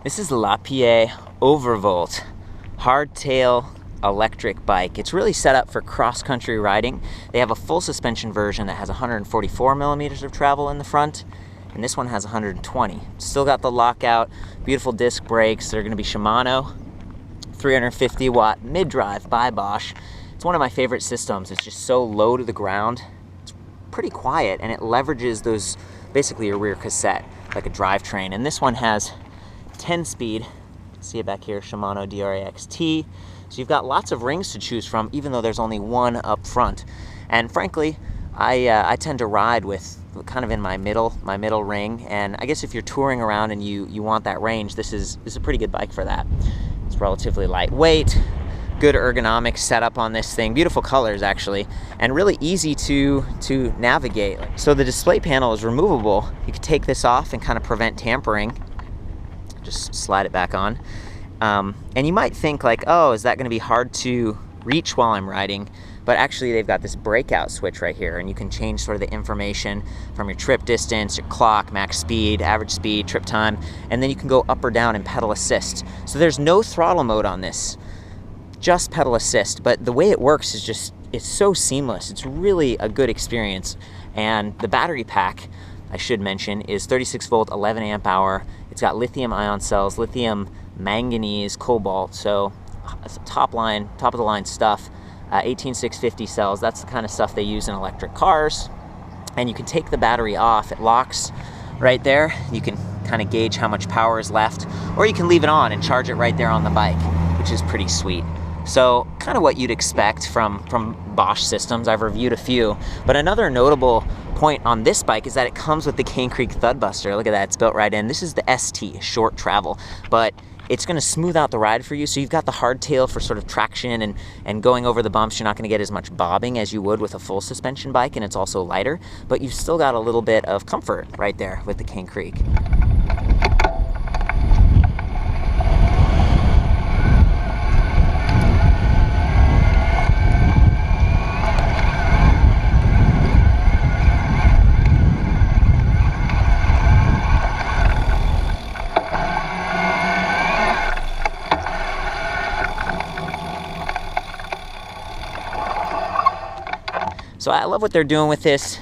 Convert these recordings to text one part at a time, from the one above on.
This is the Lapierre Overvolt hardtail electric bike. It's really set up for cross-country riding. They have a full suspension version that has 144 millimeters of travel in the front, and this one has 120. Still got the lockout, beautiful disc brakes. They're going to be Shimano, 350 watt mid-drive by Bosch. It's one of my favorite systems. It's just so low to the ground. It's pretty quiet, and it leverages those, basically a rear cassette, like a drivetrain. And this one has 10 speed, see it back here, Shimano DRAXT. So you've got lots of rings to choose from, even though there's only one up front. And frankly, I tend to ride with kind of in my middle ring. And I guess if you're touring around and you want that range, this is a pretty good bike for that. It's relatively lightweight, good ergonomics setup on this thing, beautiful colors actually, and really easy to navigate. So the display panel is removable. You can take this off and kind of prevent tampering. Just slide it back on. And you might think like, oh, is that going to be hard to reach while I'm riding? But actually they've got this breakout switch right here, and you can change sort of the information from your trip distance, your clock, max speed, average speed, trip time, and then you can go up or down in pedal assist. So there's no throttle mode on this, just pedal assist. But the way it works is just, it's so seamless. It's really a good experience. And the battery pack, I should mention, is 36 volt, 11 amp hour. It's got lithium ion cells, lithium manganese, cobalt, so it's top of the line stuff. 18650 cells, that's the kind of stuff they use in electric cars. And you can take the battery off, it locks right there. You can kind of gauge how much power is left, or you can leave it on and charge it right there on the bike, which is pretty sweet. So kind of what you'd expect from Bosch systems. I've reviewed a few, but another notable point on this bike is that it comes with the Cane Creek Thud Buster. Look at that, it's built right in. This is the ST, short travel, but it's going to smooth out the ride for you. So you've got the hardtail for sort of traction and going over the bumps. You're not going to get as much bobbing as you would with a full suspension bike, and it's also lighter, but you've still got a little bit of comfort right there with the Cane Creek. So I love what they're doing with this.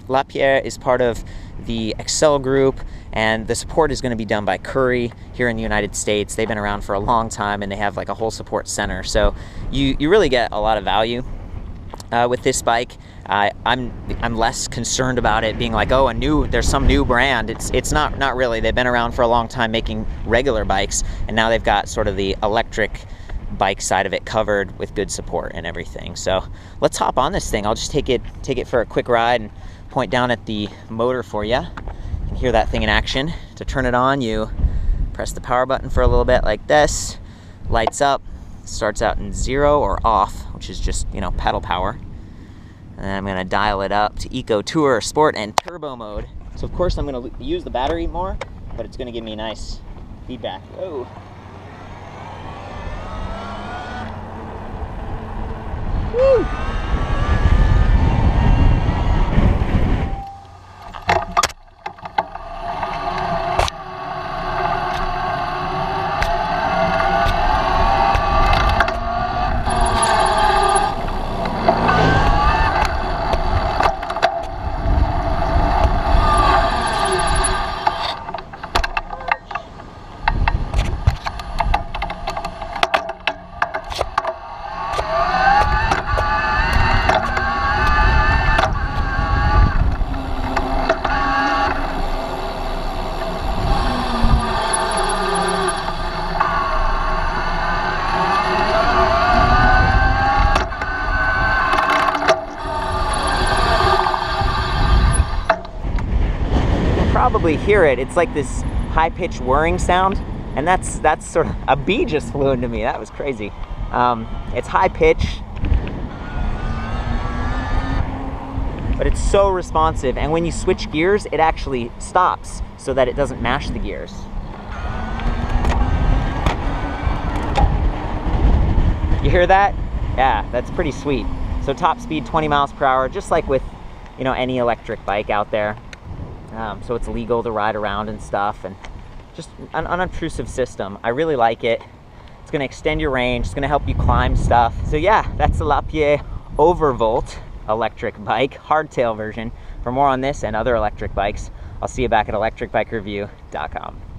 Lapierre is part of the Accell Group, and the support is going to be done by Currie here in the United States. They've been around for a long time, and they have like a whole support center. So you really get a lot of value with this bike. I'm less concerned about it being like, oh, there's some new brand. It's not really. They've been around for a long time making regular bikes, and now they've got sort of the electric bike side of it covered with good support and everything. So let's hop on this thing. I'll just take it for a quick ride and point down at the motor for you. You can hear that thing in action. To turn it on, you press the power button for a little bit like this. Lights up, starts out in 0 or off, which is just, pedal power. And then I'm gonna dial it up to Eco, Tour, Sport, and Turbo mode. So of course I'm gonna use the battery more, but it's gonna give me nice feedback. Whoa. Woo! Probably hear it. It's like this high-pitched whirring sound, and that's sort of a bee just flew into me. That was crazy. It's high pitch, but it's so responsive, and when you switch gears it actually stops so that it doesn't mash the gears. You hear that? Yeah, that's pretty sweet. So top speed 20 miles per hour, just like with any electric bike out there. So it's legal to ride around and stuff, and just an unobtrusive system. I really like it. It's gonna extend your range, it's gonna help you climb stuff. So yeah, that's the Lapierre Overvolt electric bike, hardtail version. For more on this and other electric bikes, I'll see you back at ElectricBikeReview.com.